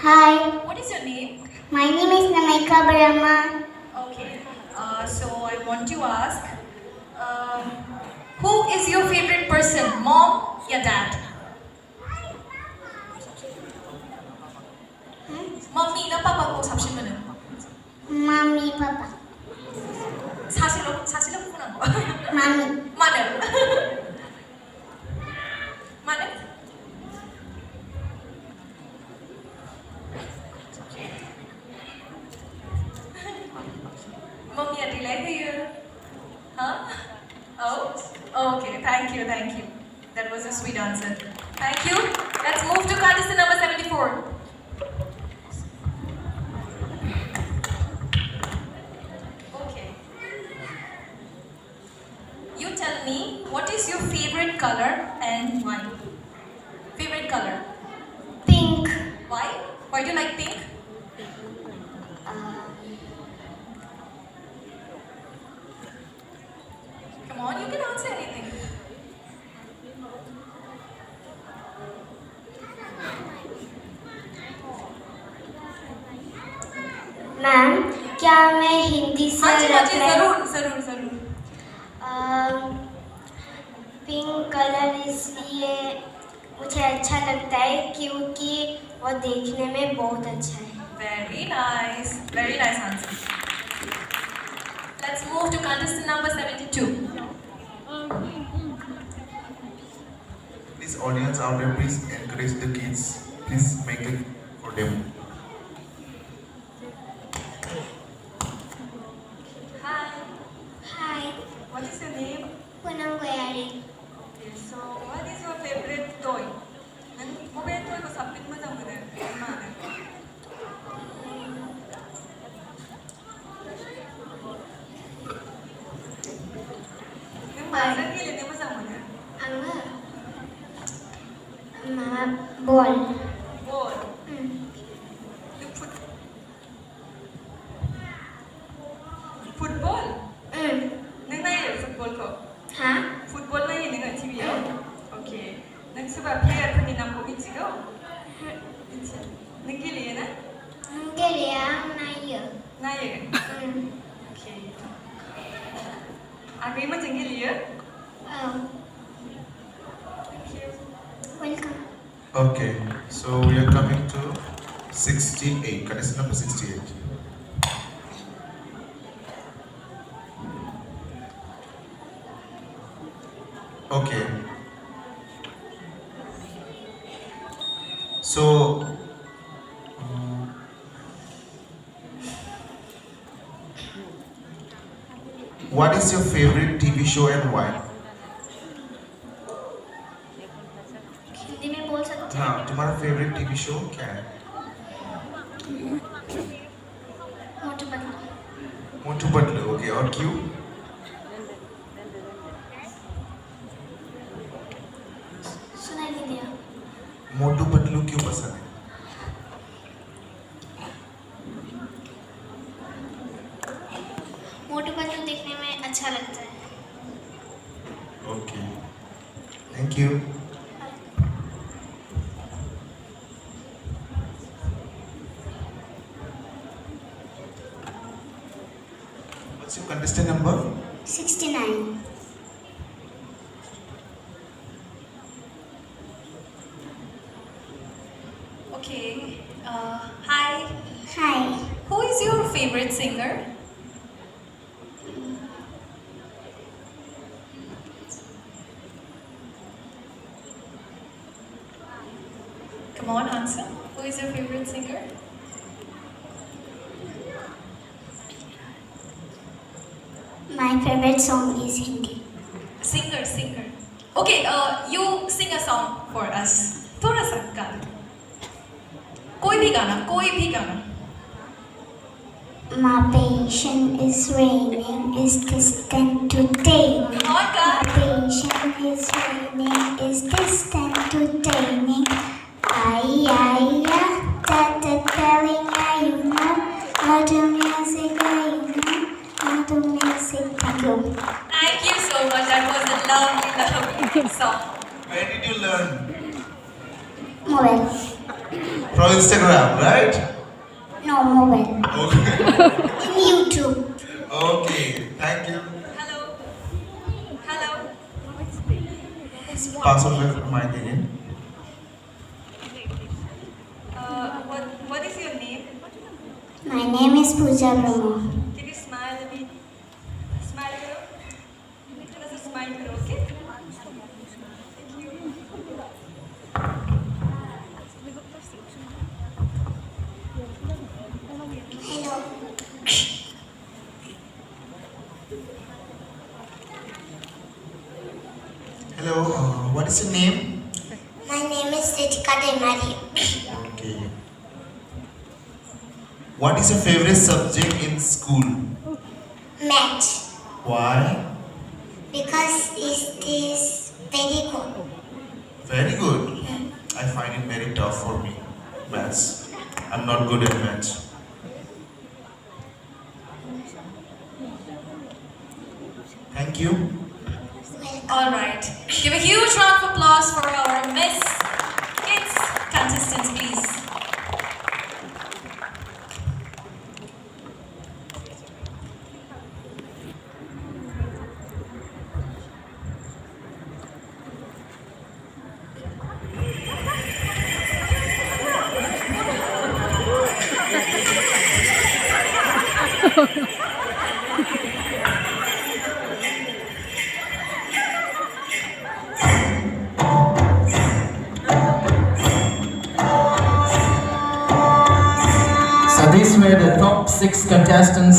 Hi, What is your name? my name is Namika Brahma. Okay. So I want to ask, who is your favorite person, mom or dad? Mommy na papa ko sabsin mo na. Mommy, Papa. 사실로 구분한 거. Mommy. Mother. Mother? Mommy, I like you. Huh? Oh? Okay, thank you. That was a sweet answer. Thank you. Let's move to contestant number 74. Okay. You tell me, what is your favorite color and why? Favorite color? Pink. Why? Why do you like pink? Come on, you can answer anything. Ma'am क्या मैं हिंदी से हाँ जी, reply- जरूर. Pink colour इसलिए मुझे अच्छा लगता है क्योंकि वो देखने में बहुत अच्छा है. Very nice answer. Let's move to contestant number 72. This audience out there, please encourage the kids. Please make it for them. Hi, What is your name? Punam Gayari. Okay, so what is your favorite toy? Mobile toy ko sabit mo sa muna. Ball. Ball. Football? Nang nai football ko? Huh? Football na yun nga TV yo? Okay. Nang suba player ko ni nampo ichigo? Nang gili na? Gaya Naya. Nai. Okay. Agay mo jeng gili yo? Oh, Thank you. welcome. Okay, so we are coming to 68. Contestant number 68. Okay. So, what is your favorite TV show and why? Hindi में बोल सकते हैं? हाँ, तुम्हारा favourite TV show क्या है? Motu Patlu. Motu Patlu. Okay, और क्यों? सुनाई नहीं दिया. मोटू पतलू क्यों पसंद है? मोटू पतलू देखने में अच्छा लगता है. Okay, thank you. What's your contestant number? 69. Okay. Hi. Hi. Who is your favorite singer? Come on, answer. Who is your favorite singer? My favorite song is Hindi. Singer. Okay, you sing a song for us. थोड़ा सा गा दो. कोई भी गाना. My patient is raining, is distant today. Come on, My God. patient is raining, is distant today. Ay, telling I you know how to music, how to music. Thank you. Thank you so much. That was a lovely song. Where did you learn? Mobile. From Instagram, right? No, mobile. Okay. In YouTube. Okay. Thank you. Hello. Hello. Pass on the mic again. What is your name? My name is Pooja Brahma. Can you smile a bit? Smile karo. थोड़ा सा smile करो, okay? Thank you. Hello. Hello. What is your name? My name is Ritika Demari. Okay. What is your favorite subject in school? Math. Why? Because it is very good. Very good. I find it very tough for me. Maths. I'm not good at maths. Thank you. All right. Give a huge round of applause for our Miss Kids contestants, please. So these were the top 6 contestants